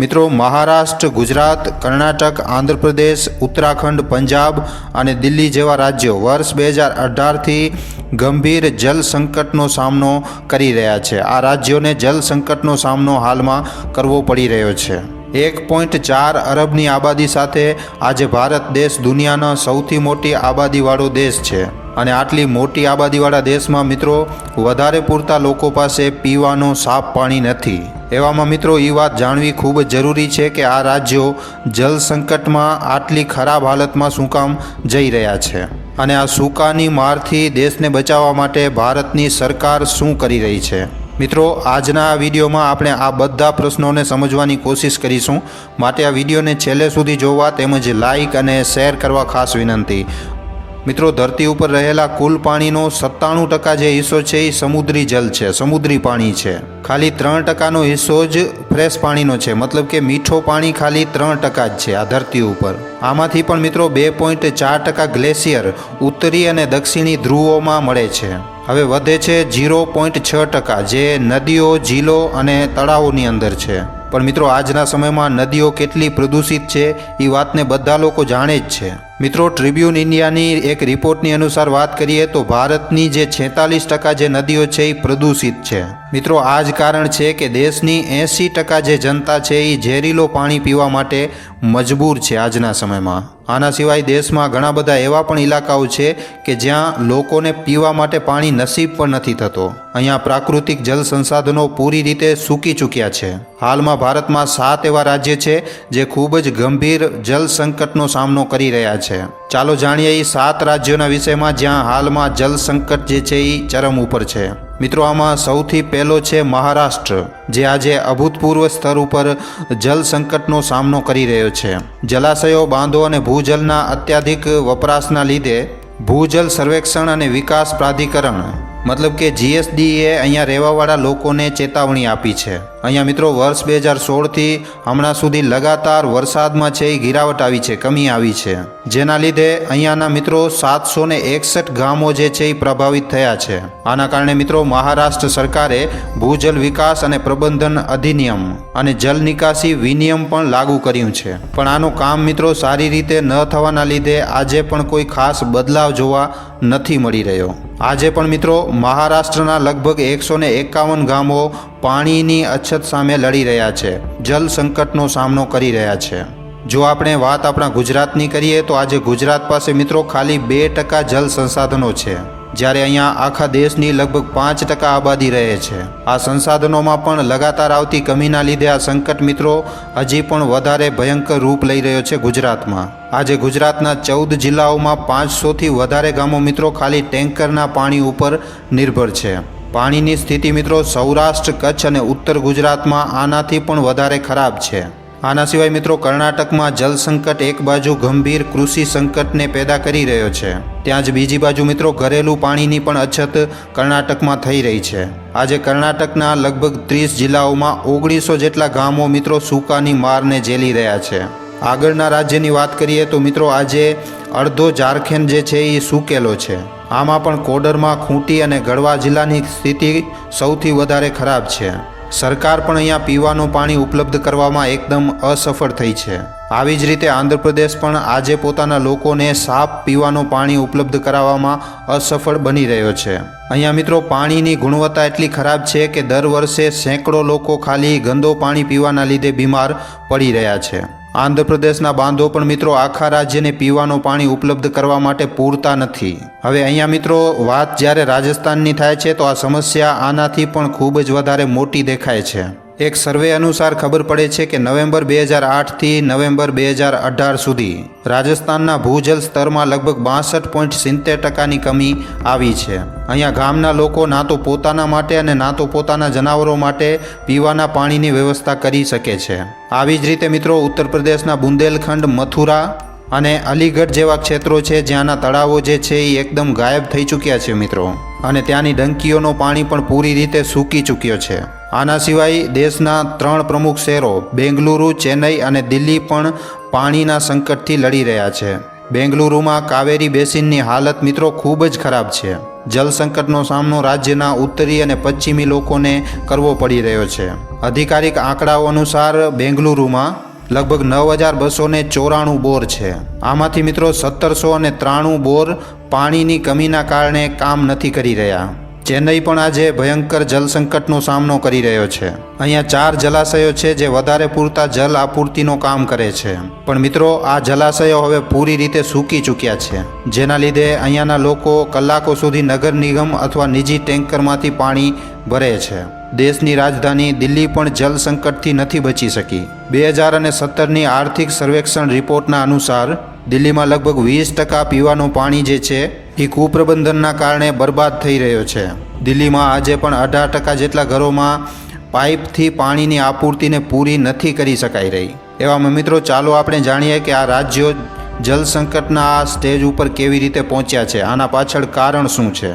મિત્રો, મહારાષ્ટ્ર, ગુજરાત, કર્ણાટક, આંધ્રપ્રદેશ, ઉત્તરાખંડ, પંજાબ અને દિલ્હી જેવા રાજ્યો વર્ષ 2018થી ગંભીર જલ સંકટનો સામનો કરી રહ્યા છે. આ રાજ્યોને જલ સંકટનો સામનો હાલમાં કરવો પડી રહ્યો છે. 1.4 અરબની આબાદી સાથે આજે ભારત દેશ દુનિયાનો સૌથી મોટી આબાદીવાળો દેશ છે. અને આટલી મોટી આબાદીવાળા દેશમાં મિત્રો વધારે પૂરતા લોકો પાસે પીવાનું સાફ પાણી નથી. એવામાં મિત્રો એ વાત જાણવી ખૂબ જ જરૂરી છે કે આ રાજ્યો જલ સંકટમાં આટલી ખરાબ હાલતમાં શું કામ જઈ રહ્યા છે અને આ સૂકાની મારથી દેશને બચાવવા માટે ભારતની સરકાર શું કરી રહી છે. મિત્રો, આજના આ વિડીયોમાં આપણે આ બધા પ્રશ્નોને સમજવાની કોશિશ કરીશું. માટે આ વિડીયોને છેલ્લે સુધી જોવા તેમજ લાઇક અને શેર કરવા ખાસ વિનંતી. મિત્રો, ધરતી ઉપર રહેલા કુલ પાણીનો 97% જે હિસ્સો છે એ સમુદ્રી જલ છે, સમુદ્રી પાણી છે. ખાલી 3% હિસ્સો જ ફ્રેશ પાણીનો છે, મતલબ કે મીઠો પાણી ખાલી 3% જ છે આ ધરતી ઉપર. આમાંથી પણ મિત્રો 2.4% ગ્લેશિયર ઉત્તરી અને દક્ષિણી ધ્રુવોમાં મળે છે. હવે વધે છે 0.6% જે નદીઓ, ઝીલો અને તળાવોની અંદર છે. પણ મિત્રો, આજના સમયમાં નદીઓ કેટલી પ્રદૂષિત છે એ વાતને બધા લોકો જાણે જ છે. મિત્રો, ટ્રિબ્યુન ઇન્ડિયાની એક રિપોર્ટની અનુસાર વાત કરીએ તો ભારતની જે 46% જે નદીઓ છે એ પ્રદૂષિત છે. મિત્રો, આ જ કારણ છે કે દેશની 80% જે જનતા છે એ ઝેરીલો પાણી પીવા માટે મજબૂર છે આજના સમયમાં. આના સિવાય દેશમાં ઘણા બધા એવા પણ ઇલાકાઓ છે કે જ્યાં લોકોને પીવા માટે પાણી નસીબ પણ નથી થતો. અહીંયા પ્રાકૃતિક જલ સંસાધનો પૂરી રીતે સૂકી ચૂક્યા છે. હાલમાં ભારતમાં 7 એવા રાજ્ય છે જે ખૂબ જ ગંભીર જલ સંકટનો સામનો કરી રહ્યા છે. ચાલો જાણીએ એ 7 રાજ્યોના વિષયમાં જ્યાં હાલમાં જલ સંકટ જે છે એ ચરમ ઉપર છે. મિત્રો, આમાં સૌથી પહેલો છે મહારાષ્ટ્ર, જે આજે અભૂતપૂર્વ સ્તર ઉપર જલ સંકટનો સામનો કરી રહ્યો છે. જલાશયો, બાંધો અને ભૂજલના અત્યાધિક વપરાશના લીધે ભૂજલ સર્વેક્ષણ અને વિકાસ પ્રાધિકરણ મતલબ કે GSDએ અહીંયા રહેવાવાળા લોકોને ચેતવણી આપી છે. અહીંયા મિત્રો વર્ષ 2016થી હમણાં સુધી લગાતાર વરસાદમાં છે એ ગિરાવટ આવી છે, કમી આવી છે. જેના લીધે અહીંયાના મિત્રો 761 ગામો જે છે એ પ્રભાવિત થયા છે. આના કારણે મિત્રો મહારાષ્ટ્ર સરકારે ભૂજલ વિકાસ અને પ્રબંધન અધિનિયમ અને જલ નિકાસી વિનિયમ પણ લાગુ કર્યું છે. પણ આનું કામ મિત્રો સારી રીતે ન થવાના લીધે આજે પણ કોઈ ખાસ બદલાવ જોવા નથી મળી રહ્યો. આજે પણ મિત્રો મહારાષ્ટ્રના લગભગ 151 ગામો પાણીની અછત સામે લડી રહ્યા છે, જલ સંકટનો સામનો કરી રહ્યા છે. જો આપણે વાત આપણા ગુજરાતની કરીએ તો આજે ગુજરાત પાસે મિત્રો ખાલી 2% જલ સંસાધનો છે, જ્યારે અહીંયા આખા દેશની લગભગ 5% આબાદી રહે છે. આ સંસાધનોમાં પણ લગાતાર આવતી કમીના લીધે આ સંકટ મિત્રો હજી પણ વધારે ભયંકર રૂપ લઈ રહ્યો છે ગુજરાતમાં. આજે ગુજરાતના 14 જિલ્લાઓમાં 500થી વધારે ગામો મિત્રો ખાલી ટેન્કરના પાણી ઉપર નિર્ભર છે. પાણીની સ્થિતિ મિત્રો સૌરાષ્ટ્ર, કચ્છ અને ઉત્તર ગુજરાતમાં આનાથી પણ વધારે ખરાબ છે. આના સિવાય મિત્રો કર્ણાટકમાં જલ સંકટ એક બાજુ ગંભીર કૃષિ સંકટને પેદા કરી રહ્યો છે, ત્યાં જ બીજી બાજુ મિત્રો ઘરેલું પાણીની પણ અછત કર્ણાટકમાં થઈ રહી છે. આજે કર્ણાટકના લગભગ 30 જિલ્લાઓમાં 1900 જેટલા ગામો મિત્રો સૂકાની મારને ઝેલી રહ્યા છે. આગળના રાજ્યની વાત કરીએ તો મિત્રો આજે અડધો ઝારખંડ જે છે એ સૂકેલો છે. આમાં પણ કોડરમાં, ખૂંટી અને ગઢવા જિલ્લાની સ્થિતિ સૌથી વધારે ખરાબ છે. સરકાર પણ અહીંયા પીવાનું પાણી ઉપલબ્ધ કરવામાં એકદમ અસફળ થઈ છે. આવી જ રીતે આંધ્રપ્રદેશ પણ આજે પોતાના લોકોને સાફ પીવાનું પાણી ઉપલબ્ધ કરાવવામાં અસફળ બની રહ્યો છે. અહીંયા મિત્રો પાણીની ગુણવત્તા એટલી ખરાબ છે કે દર વર્ષે સેંકડો લોકો ખાલી ગંદો પાણી પીવાના લીધે બીમાર પડી રહ્યા છે. આંધ્રપ્રદેશના બાંધો પણ મિત્રો આખા રાજ્યને પીવાનું પાણી ઉપલબ્ધ કરવા માટે પૂરતા નથી. હવે અહીંયા મિત્રો વાત જ્યારે રાજસ્થાનની થાય છે તો આ સમસ્યા આનાથી પણ ખૂબ જ વધારે મોટી દેખાય છે. એક સર્વે અનુસાર ખબર પડે છે કે નવેમ્બર 2008થી નવેમ્બર 2018 સુધી રાજસ્થાનના ભૂજલ સ્તરમાં લગભગ 62.70%ની કમી આવી છે. અહીંયા ગામના લોકો ના તો પોતાના માટે અને ના તો પોતાના જનાવરો માટે પીવાના પાણીની વ્યવસ્થા કરી શકે છે. આવી જ રીતે મિત્રો ઉત્તર પ્રદેશના બુંદેલખંડ, મથુરા અને અલીગઢ જેવા ક્ષેત્રો છે જ્યાંના તળાવો જે છે એ એકદમ ગાયબ થઈ ચૂક્યા છે મિત્રો, અને ત્યાંની ડંકીઓનું પાણી પણ પૂરી રીતે સૂકી ચૂક્યો છે. આના સિવાય દેશના 3 પ્રમુખ શહેરો બેંગલુરુ, ચેન્નઈ અને દિલ્હી પણ પાણીના સંકટથી લડી રહ્યા છે. બેંગલુરુમાં કાવેરી બેસિનની હાલત મિત્રો ખૂબ જ ખરાબ છે. જલ સંકટનો સામનો રાજ્યના ઉત્તરી અને પશ્ચિમી લોકોને કરવો પડી રહ્યો છે. આધિકારિક આંકડાઓ અનુસાર બેંગલુરુમાં લગભગ 9,294 બોર છે. આમાંથી મિત્રો 1,793 બોર પાણીની કમીના કારણે કામ નથી કરી રહ્યા. ચેન્નઈ પણ આજે ભયંકર જળ સંકટનો સામનો કરી રહ્યો છે. અહીંયા 4 જલાશયો છે જે વધારે પૂરતા જલ આપૂર્તિનો કામ કરે છે. પણ મિત્રો આ જલાશયો હવે પૂરી રીતે સૂકી ચૂક્યા છે, જેના લીધે અહીંયાના લોકો કલાકો સુધી નગર નિગમ અથવા નિજી ટેન્કરમાંથી પાણી ભરે છે. દેશની રાજધાની દિલ્હી પણ જલ સંકટથી નથી બચી શકી. 2017ની આર્થિક સર્વેક્ષણ રિપોર્ટના અનુસાર દિલ્હીમાં લગભગ 20% પીવાનું પાણી જે છે એ કુપ્રબંધનના કારણે બરબાદ થઈ રહ્યો છે. દિલ્હીમાં આજે પણ 18% જેટલા ઘરોમાં પાઇપથી પાણીની આપૂર્તિને પૂરી નથી કરી શકાઈ રહી. એવામાં મિત્રો ચાલો આપણે જાણીએ કે આ રાજ્યો જલ સંકટના આ સ્ટેજ ઉપર કેવી રીતે પહોંચ્યા છે, આના પાછળ કારણ શું છે.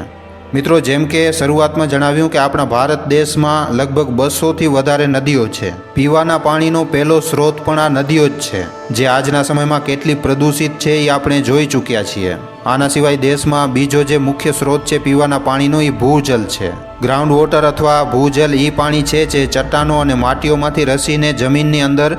મિત્રો જેમ કે શરૂઆતમાં જણાવ્યું કે આપણા ભારત દેશમાં લગભગ 200થી વધારે નદીઓ છે. પીવાના પાણીનો પહેલો સ્ત્રોત પણ આ નદીઓ જ છે, જે આજના સમયમાં કેટલી પ્રદૂષિત છે એ આપણે જોઈ ચૂક્યા છીએ. આના સિવાય દેશમાં બીજો જે મુખ્ય સ્ત્રોત છે પીવાના પાણીનો એ ભૂજલ છે. ગ્રાઉન્ડ વોટર અથવા ભૂજલ એ પાણી છે જે ચટ્ટાનો અને માટીઓમાંથી રસીને જમીનની અંદર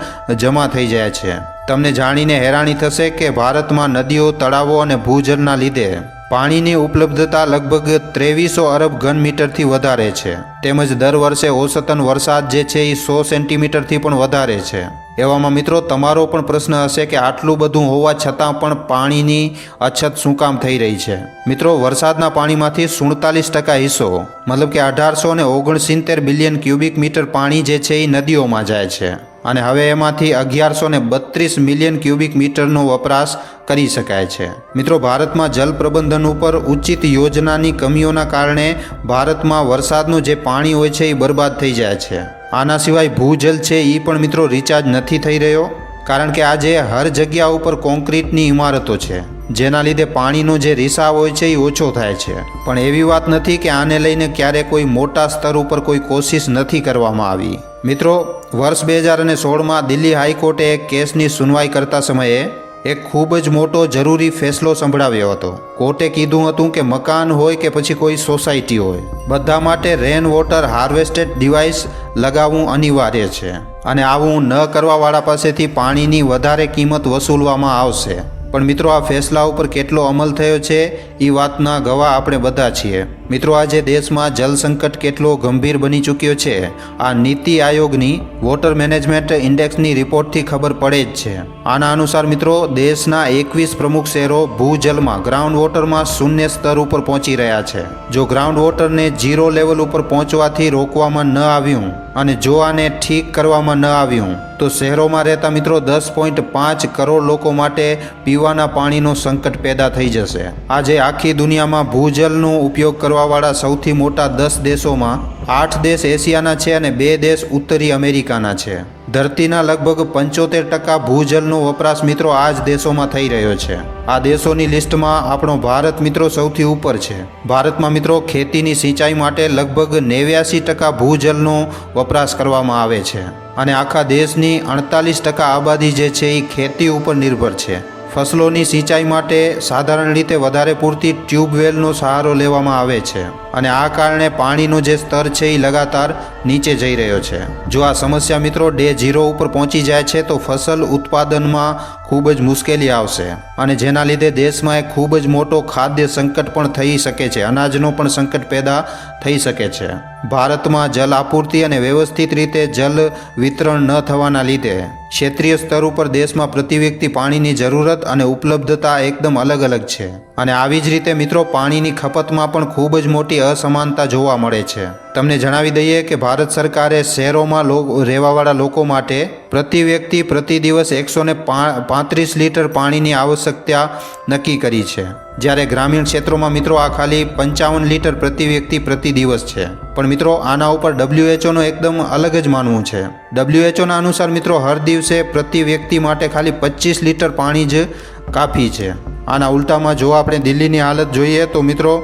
જમા થઈ જાય છે. તમને જાણીને હેરાની થશે કે ભારતમાં નદીઓ, તળાવો અને ભૂજલના લીધે પાણીની ઉપલબ્ધતા લગભગ 2300 અરબ ઘન મીટરથી વધારે છે. તેમજ દર વર્ષે ઓસતન વરસાદ જે છે એ 100 સેન્ટીમીટરથી પણ વધારે છે. એવામાં મિત્રો તમારો પણ પ્રશ્ન હશે કે આટલું બધું હોવા છતાં પણ પાણીની અછત શું કામ થઈ રહી છે. મિત્રો વરસાદના પાણીમાંથી 47% હિસ્સો મતલબ કે 1869 બિલિયન ક્યુબિક મીટર પાણી જે છે એ નદીઓમાં જાય છે અને હવે એમાંથી 1132 મિલિયન ક્યુબિક મીટરનો વપરાશ કરી શકાય છે. મિત્રો ભારતમાં જલ પ્રબંધન ઉપર ઉચિત યોજનાની કમીઓના કારણે ભારતમાં વરસાદનું જે પાણી હોય છે એ બરબાદ થઈ જાય છે. આના સિવાય ભૂજલ છે એ પણ મિત્રો રિચાર્જ નથી થઈ રહ્યો, કારણ કે આજે હર જગ્યા ઉપર કોન્ક્રીટની ઇમારતો છે, જેના લીધે પાણીનો જે રિસાવ હોય છે એ ઓછો થાય છે. પણ એવી વાત નથી કે આને લઈને ક્યારે કોઈ મોટા સ્તર ઉપર કોઈ કોશિશ નથી કરવામાં આવી. મિત્રો વર્ષ 2016માં દિલ્હી હાઈકોર્ટે એક કેસની સુનવાઈ કરતા સમયે એક ખૂબ જ મોટો જરૂરી ફેસલો સંભળાવ્યો હતો. કોર્ટે કીધું હતું કે મકાન હોય કે પછી કોઈ સોસાયટી હોય, બધા માટે રેન વોટર હાર્વેસ્ટેડ ડિવાઇસ લગાવવું અનિવાર્ય છે અને આવું ન કરવાવાળા પાસેથી પાણીની વધારે કિંમત વસૂલવામાં આવશે. પણ મિત્રો આ ફેસલા ઉપર કેટલો અમલ થયો છે એ વાતના ગવાહ આપણે બધા છીએ. મિત્રો આજે દેશમાં જલ સંકટ કેટલો ગંભીર બની ચૂક્યો છે આ નીતિ આયોગની વોટર મેનેજમેન્ટ ઇન્ડેક્સની રિપોર્ટથી ખબર પડે જ છે. આના અનુસાર મિત્રો દેશના 21 પ્રમુખ શહેરો ભૂજલમાં ગ્રાઉન્ડ વોટરમાં શૂન્ય સ્તર ઉપર પહોંચી રહ્યા છે. જો ગ્રાઉન્ડ વોટરને 0 લેવલ ઉપર પહોંચવાથી રોકવામાં ન આવ્યું અને જો આને ઠીક કરવામાં ન આવ્યું તો શહેરોમાં રહેતા મિત્રો 10.5 કરોડ લોકો માટે પીવાના પાણીનો સંકટ પેદા થઈ જશે. આજે આખી દુનિયામાં ભૂજલનો ઉપયોગ કરવાવાળા સૌથી મોટા 10 દેશોમાં 8 દેશ એશિયાના છે અને 2 દેશ ઉત્તરી અમેરિકાના છે. ધરતીના લગભગ 75% ભૂજલનો વપરાશ મિત્રો આ જ દેશોમાં થઈ રહ્યો છે. આ દેશોની લિસ્ટમાં આપણો ભારત મિત્રો સૌથી ઉપર છે. ભારતમાં મિત્રો ખેતીની સિંચાઈ માટે લગભગ 89% ભૂજલનો વપરાશ કરવામાં આવે છે અને આખા દેશની 48% આબાદી જે છે એ ખેતી ઉપર નિર્ભર છે. ફસલોની સિંચાઈ માટે સાધારણ રીતે વધારે પૂરતી ટ્યુબવેલનો સહારો લેવામાં આવે છે અને આ કારણે પાણીનો જે સ્તર છે એ લગાતાર નીચે જઈ રહ્યો છે. જો આ સમસ્યા મિત્રો ડે 0 ઉપર પહોંચી જાય છે તો ફસલ ઉત્પાદનમાં ખૂબ જ મુશ્કેલી આવશે અને જેના લીધે દેશમાં એક ખૂબ જ મોટો ખાદ્ય સંકટ પણ થઈ શકે છે. અનાજનો પણ સંકટ પેદા થઈ શકે છે. ભારતમાં જલ આપૂર્તિ અને વ્યવસ્થિત રીતે જલ વિતરણ ન થવાના લીધે ક્ષેત્રીય સ્તર ઉપર દેશમાં પ્રતિ વ્યક્તિ પાણીની જરૂરત અને ઉપલબ્ધતા એકદમ અલગ અલગ છે અને આવી જ રીતે મિત્રો પાણીની ખપતમાં પણ ખૂબ જ મોટી અસમાનતા જોવા મળે છે. તમને જણાવી દઈએ કે ભારત સરકારે શહેરોમાં રહેવાવાળા લોકો માટે પ્રતિ વ્યક્તિ પ્રતિ દિવસ 135 લીટર પાણીની આવશ્યકતા નક્કી કરી છે, જ્યારે ગ્રામીણ ક્ષેત્રોમાં મિત્રો આ ખાલી 55 લીટર પ્રતિ વ્યક્તિ પ્રતિ દિવસ છે. પણ મિત્રો આના ઉપર WHOનો એકદમ અલગ જ માનવું છે. WHOના અનુસાર મિત્રો હર દિવસે પ્રતિ વ્યક્તિ માટે ખાલી 25 લીટર પાણી જ કાફી છે. આના ઉલટામાં જો આપણે દિલ્હીની હાલત જોઈએ તો મિત્રો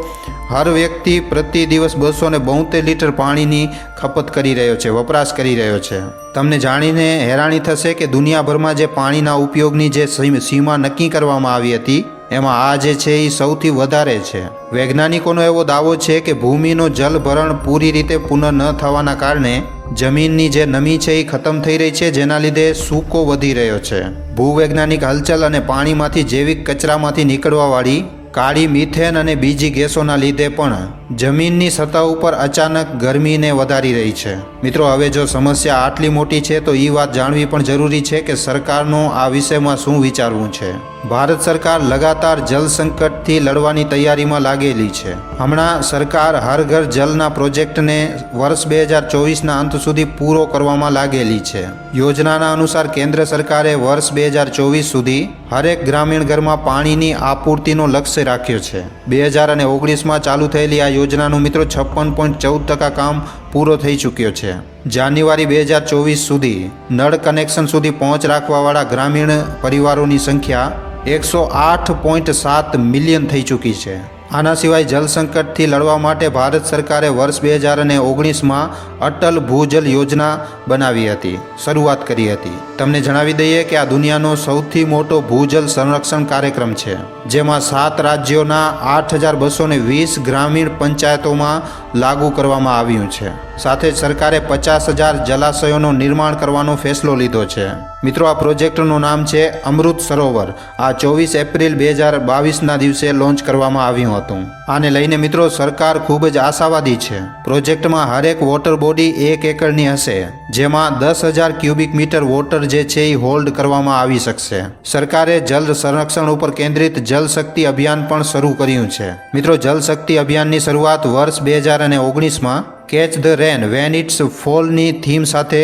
હર વ્યક્તિ પ્રતિ દિવસ 272 લીટર પાણીની ખપત કરી રહ્યો છે, વપરાશ કરી રહ્યો છે. તમને જાણીને હેરાની થશે કે દુનિયાભરમાં જે પાણીના ઉપયોગની જે સીમા નક્કી કરવામાં આવી હતી એમાં આ જે છે એ સૌથી વધારે છે. વૈજ્ઞાનિકોનો એવો દાવો છે કે ભૂમિનો જલભરણ પૂરી રીતે પુનઃ ન થવાના કારણે જમીનની જે નમી છે એ ખતમ થઈ રહી છે, જેના લીધે સૂકો વધી રહ્યો છે. ભૂવૈજ્ઞાનિક હલચલ અને પાણીમાંથી જૈવિક કચરામાંથી નીકળવાવાળી કાળી મિથેન અને બીજી ગેસોના લીધે પણ જમીનની સતહ ઉપર અચાનક ગરમીને વધારી રહી છે. મિત્રો, હવે જો સમસ્યા આટલી મોટી છે તો એ વાત જાણવી પણ જરૂરી છે કે સરકારનો આ વિષયમાં શું વિચારવું છે. ભારત સરકાર લગાતાર જલ સંકટથી લડવાની તૈયારીમાં લાગેલી છે. હમણાં સરકાર હર ઘર જલના પ્રોજેક્ટને વર્ષ 2024ના અંત સુધી પૂરો કરવામાં લાગેલી છે. યોજનાના અનુસાર કેન્દ્ર સરકારે વર્ષ 2024 સુધી હરેક ગ્રામીણ ઘરમાં પાણીની આપૂર્તિનો લક્ષ્ય રાખ્યો છે. 2019માં ચાલુ થયેલી આ યોજનાનું મિત્રો 56.14% કામ પૂરો થઈ ચૂક્યો છે. જાન્યુઆરી 2024 સુધી નળ કનેક્શન સુધી પહોંચ રાખવાવાળા ગ્રામીણ પરિવારોની સંખ્યા 108.7 મિલિયન થઈ ચૂકી છે. આના સિવાય જલ સંકટથી લડવા માટે ભારત સરકારે વર્ષ 2019માં અટલ ભૂજલ યોજના બનાવી હતી, શરૂઆત કરી હતી. તમને જણાવી દઈએ કે આ દુનિયાનો સૌથી મોટો ભૂજલ સંરક્ષણ કાર્યક્રમ છે, જેમાં 7 રાજ્યોના 8,220 ગ્રામીણ પંચાયતોમાં લાગુ કરવામાં આવ્યું છે. સાથે જ સરકારે 50,000 જલાશયોનું નિર્માણ કરવાનો ફેસલો લીધો છે. મિત્રો, આ પ્રોજેક્ટનું નામ છે અમૃત સરોવર. આ 24 એપ્રિલ 2022ના દિવસે લોન્ચ કરવામાં આવ્યું હતું. આને લઈને મિત્રો સરકાર ખૂબ જ આશાવાદી છે. પ્રોજેક્ટમાં હરેક વોટર બોડી 1 એકરની હશે, જેમાં 10,000 ક્યુબિક મીટર વોટર જે છે એ હોલ્ડ કરવામાં આવી શકશે. સરકારે જલ સંરક્ષણ ઉપર કેન્દ્રિત જલ શક્તિ અભિયાન પણ શરૂ કર્યું છે. મિત્રો, જલ શક્તિ અભિયાનની શરૂઆત વર્ષ 2019માં catch the rain when it's ફોલની થીમ સાથે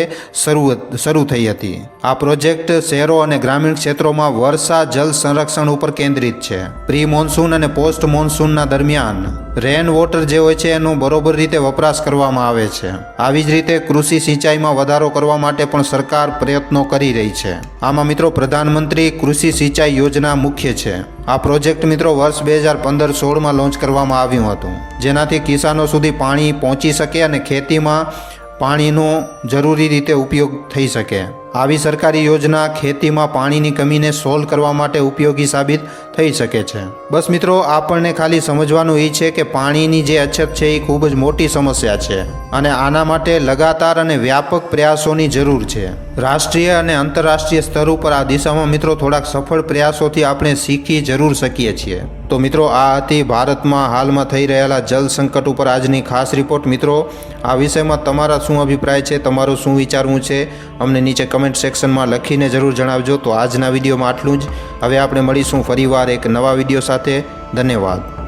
શરૂ થઈ હતી. આ પ્રોજેક્ટ શહેરો અને ગ્રામીણ ક્ષેત્રોમાં વર્ષા જલ સંરક્ષણ ઉપર કેન્દ્રિત છે. પ્રી મોન્સૂન અને પોસ્ટ મોન્સૂનના દરમિયાન રેન વોટર જે હોય છે એનો બરોબર રીતે વપરાશ કરવામાં આવે છે. આવી જ રીતે કૃષિ સિંચાઈમાં વધારો કરવા માટે પણ સરકાર પ્રયત્નો કરી રહી છે. આમાં મિત્રો પ્રધાનમંત્રી કૃષિ સિંચાઈ યોજના મુખ્ય છે. આ પ્રોજેક્ટ મિત્રો વર્ષ 2015-16માં લોન્ચ કરવામાં આવ્યું હતું, જેનાથી કિસાનો સુધી પાણી પહોંચી શકે અને ખેતીમાં પાણીનો જરૂરી રીતે ઉપયોગ થઈ શકે. આવી સરકારી યોજના ખેતીમાં પાણીની કમીને સોલ્વ કરવા માટે ઉપયોગી સાબિત થઈ શકે છે. બસ મિત્રો, આપણને ખાલી સમજવાનું એ છે કે પાણીની જે અછત છે એ ખૂબ જ મોટી સમસ્યા છે અને આના માટે લગાતાર અને વ્યાપક પ્રયાસોની જરૂર છે. રાષ્ટ્રીય અને આંતરરાષ્ટ્રીય સ્તર ઉપર આ દિશામાં મિત્રો થોડાક સફળ પ્રયાસોથી આપણે શીખી જરૂર શકીએ છીએ. તો મિત્રો, આ હતી ભારતમાં હાલમાં થઈ રહેલા જલ સંકટ ઉપર આજની ખાસ રિપોર્ટ. મિત્રો, આ વિષયમાં તમારા શું અભિપ્રાય છે, તમારું શું વિચારવું છે, અમને નીચે કમેન્ટ સેક્શનમાં લખીને જરૂર જણાવજો. તો આજના વિડીયોમાં આટલું જ. હવે આપણે મળીશું ફરીવાર એક નવા વિડીયો સાથે. ધન્યવાદ.